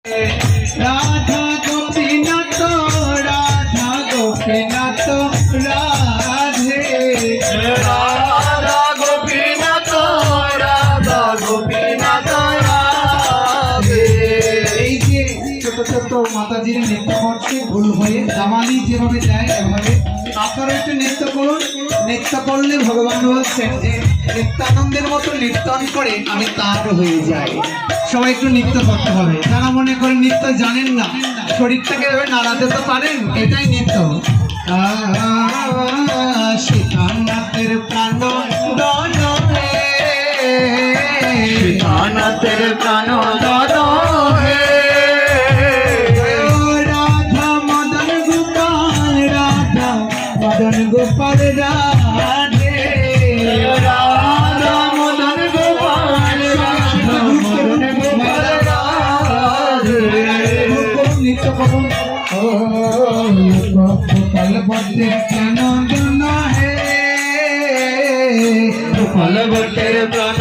রাধা গোপীনাথ রাধা গোপীনাথ রাধে রাধা গোপীনাথ রাধা গোপীনাথ রাধে। এই যে ছোট ছোট মাতাজির নৃত্য করছে ভুল হয়ে দামালি যেভাবে যায় এভাবে আপনারা একটু নৃত্য করুন। নৃত্য করলে ভগবান বলছেন যে নিত্যানন্দের মতো নৃত্যন করে আমি তার হয়ে যাই। সবাই একটু নৃত্য করতে হবে। যারা মনে করে নৃত্য জানেন না, শরীরটাকে এভাবে নাড়াতে তো পারেন, এটাই নৃত্য। সীতানাথের প্রাণ সীতানাথের প্রাণ দান হে। রাধা মদন গোপাল রাধা মদন গোপাল রাধে রাধা মদন গোপাল রাধা মদন গোপাল রাধে। নৃত্য করুন। ও গোপাল বদ্রের প্রাণ হে গোপাল ভট্টের প্রাণ